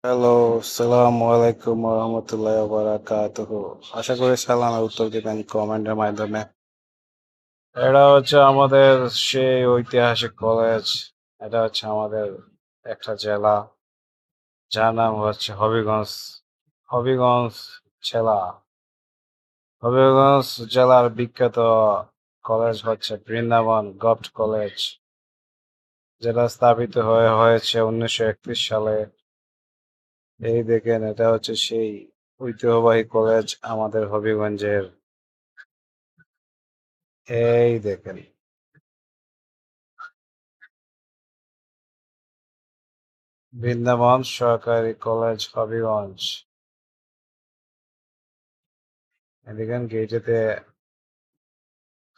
Hello, আসসালামু আলাইকুম ওয়া বারাকাতুহু। আশা করি সালামের উত্তর দিবেন কমেন্টের মাধ্যমে। এটা হচ্ছে আমাদের সেই ঐতিহাসিক কলেজ। এটা হচ্ছে আমাদের একটা জেলা, যার নাম হচ্ছে হবিগঞ্জ। হবিগঞ্জ জেলা। হবিগঞ্জ জেলার বিখ্যাত কলেজ হচ্ছে বৃন্দাবন গভট কলেজ, যেটা স্থাপিত হয়েছে 1931 সালে। এই দেখেন, এটা হচ্ছে সেই ঐতিহ্যবাহী কলেজ আমাদের হবিগঞ্জের। এই দেখেন, বৃন্দাবন সরকারি কলেজ হবিগঞ্জ। দেখেন গেটেতে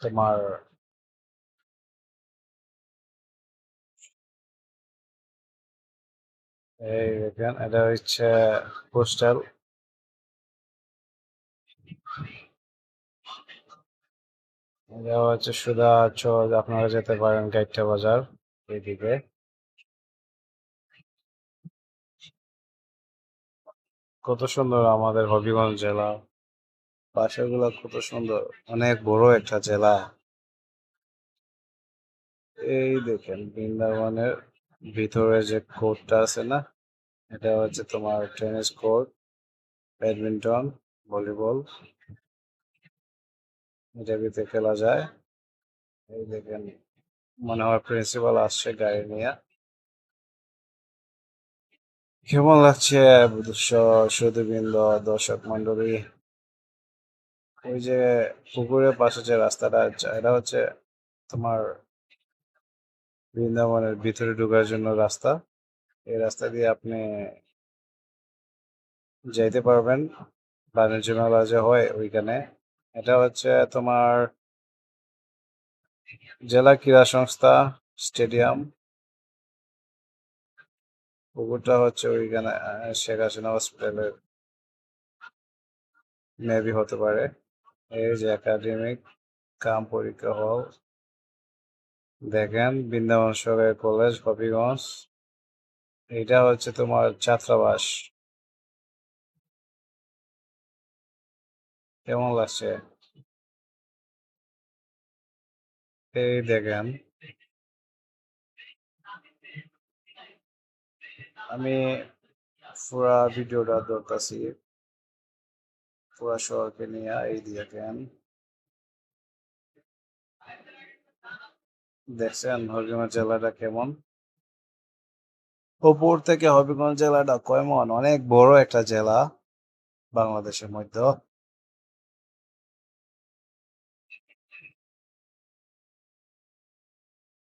তোমার, এই দেখেন এটা হচ্ছে হোস্টেল। এটা হচ্ছে সুধা চল, আপনারা যেতে পারেন গাইডটা বাজার এইদিকে। কত সুন্দর আমাদের হবিগঞ্জ জেলা, পাশেগুলো কত সুন্দর, অনেক বড় একটা জেলা। এই দেখেন বৃন্দাবনের ভিতরে যে কোর্টটা আছে না, এটা হচ্ছে তোমার টেনিস কোর্ট, ব্যাডমিন্টন, ভলিবল, এটা ভিতরে খেলা যায়। এই দেখেন, মনে হয় প্রিন্সিপাল আসছে গাড়ি নিয়ে। কেমন লাগছে সুধীবৃন্দ, দর্শক মন্ডলী? ওই যে পুকুরের পাশে যে রাস্তাটা, এটা হচ্ছে তোমার বৃন্দাবনের ভিতরে ঢোকার জন্য রাস্তা। এই রাস্তা দিয়ে আপনি যাইতে পারবেন বাণিজ্য মেলা যে হয় ওইখানে। এটা হচ্ছে তোমার জেলা ক্রীড়া সংস্থা স্টেডিয়াম। পুকুরটা হচ্ছে ওইখানে শেখ হাসিনা হসপিটালের মেবি হতে পারে। এই যে একাডেমিক কাম পরীক্ষা হল, দেখেন বৃন্দাবন সরকারি কলেজ হবিগঞ্জ। এটা হচ্ছে তোমার ছাত্রাবাস। কেমন লাগছে? এই দেখেন, আমি পুরা ভিডিওটা ধরতাছি পুরা শহরকে নিয়ে। এই দেখেন, দেখছেন হবিগঞ্জ জেলাটা কেমন? উপর থেকে হবিগঞ্জ জেলাটা কেমন, অনেক বড় একটা জেলা বাংলাদেশের মধ্যে।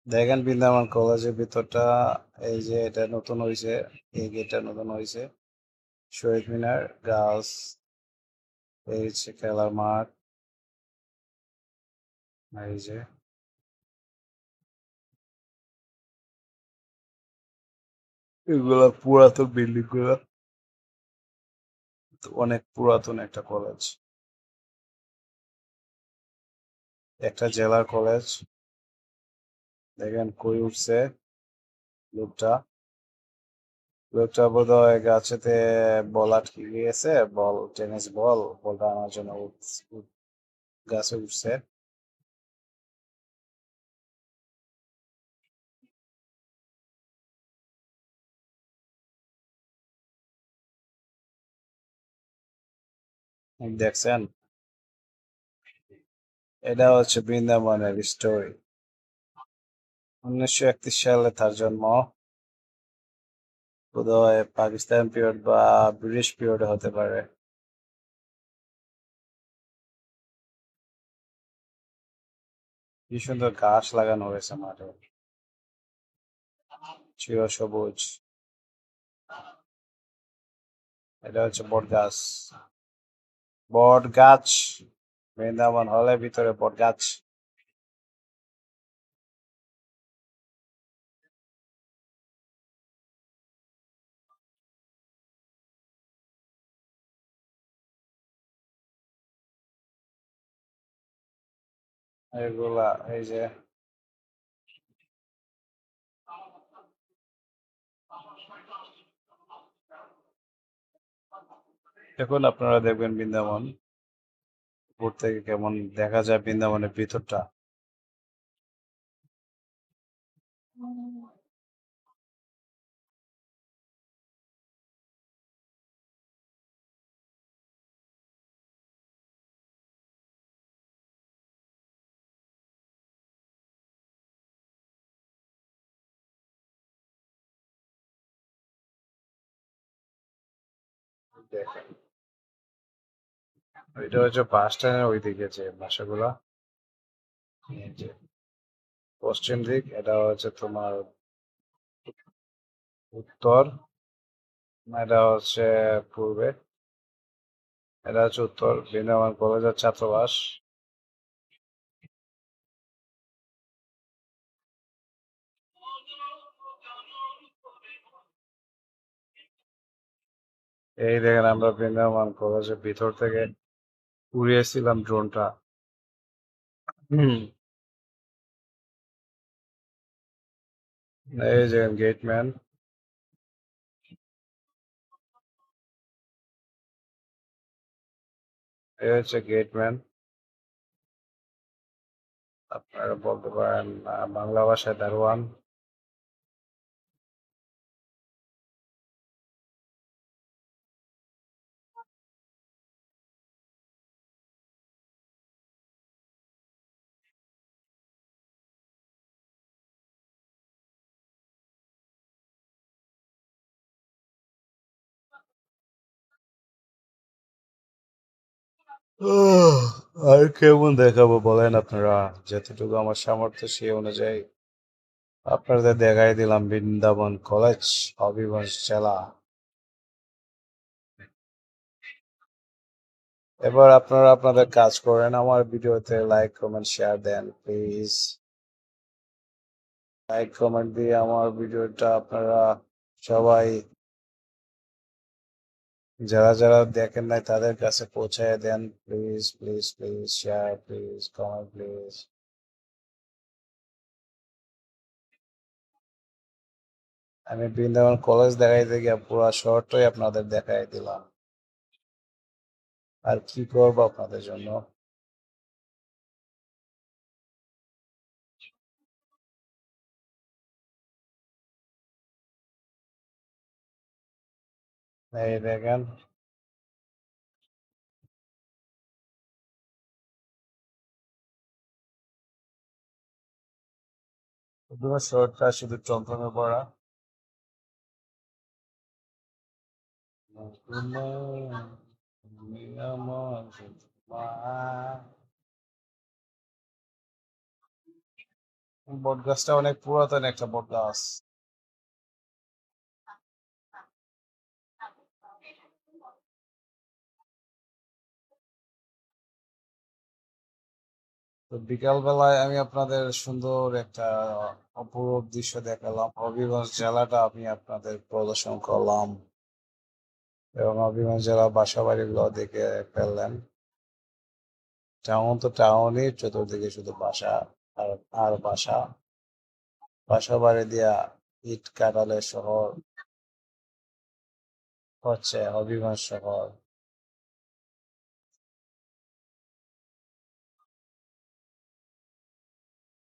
দেখেন বৃন্দাবন কলেজের ভিতরটা, এই যে এটা নতুন হয়েছে, এই গেটটা নতুন হয়েছে। শহীদ মিনার, গার্লস, এই হচ্ছে খেলার মাঠ। এই যে এগুলা পুরাতন বিল্ডিং গুলা, অনেক পুরাতন একটা কলেজ, একটা জেলার কলেজ। দেখেন কই উঠছে লোকটা। লোকটা বোধহয় গাছেতে বল আটকে গিয়েছে, বল টেনিস বল, বলটা আনার জন্য গাছে উঠছে। দেখছেন, এটা হচ্ছে বৃন্দাবনের স্টোরি। 1931 সালে তার জন্ম। বোধহয় পাকিস্তান পিরিয়ড বা ব্রিটিশ পিরিয়ডে হতে পারে। কি সুন্দর ঘাস লাগানো হয়েছে মাঠে, চির সবুজ। এটা হচ্ছে বট গাছ। বট গাছ, বৃন্দাবন হলের ভিতরে বট গাছ। এগুলা, এই যে এখন আপনারা দেখবেন বৃন্দাবন উপর থেকে কেমন দেখা যায় বৃন্দাবনের ভিতরটা। দেখেন, ওইটা হচ্ছে বাস স্ট্যান্ডের ওইদিকে যে বাসাগুলা, এই যে পশ্চিম দিক, এটা হচ্ছে তোমার উত্তর, এটা হচ্ছে পূর্বে, এটা হচ্ছে উত্তর বৃন্দাবন কলেজের ছাত্রাবাস। এই দেখেন আমরা বৃন্দাবন কলেজের ভিতর থেকে উড়িয়েছিলাম ড্রোনটা। হুম। এই যে গেটম্যান, এই হচ্ছে গেটম্যান, আপনারা বলতে পারেন বাংলা ভাষায় দারোয়ান। আহ, আর কেমন দেখাবো বলেন আপনারা, যতটুকু আমার সামর্থ্য সেই অনুযায়ী আপনাদের দেখাই দিলাম বৃন্দাবন কলেজ, হবিগঞ্জ জেলা। এবার আপনারা আপনাদের কাজ করেন, আমার ভিডিওতে লাইক কমেন্ট শেয়ার দেন প্লিজ। লাইক কমেন্ট দিয়ে আমার ভিডিওটা আপনারা সবাই, যারা যারা দেখেন নাই তাদের কাছে পৌঁছায় দেন please please please, share please, comment please. আমি বৃন্দাবন কলেজ দেখাইতে গিয়ে পুরো শহরটাই আপনাদের দেখাই দিলাম, আর কি করবো আপনাদের জন্য। এই দেখেন, পুরো শহরটা শুধু টমটমে পড়া। তুমি আমার মা। বট গাছটা অনেক পুরাতন একটা বট গাছ। তো বিকাল বেলায় আমি আপনাদের সুন্দর একটা অপরূপ দৃশ্য দেখালাম, হবিগঞ্জ জেলাটা আমি আপনাদের প্রদর্শন করলাম, এবং হবিগঞ্জ জেলার বাসা বাড়িগুলো দেখে ফেললেন। টাউন তো টাউনই, চতুর্দিকে শুধু বাসা আর আর বাসা, বাসা বাড়ি দিয়া ইট কাটালে শহর হচ্ছে হবিগঞ্জ শহর।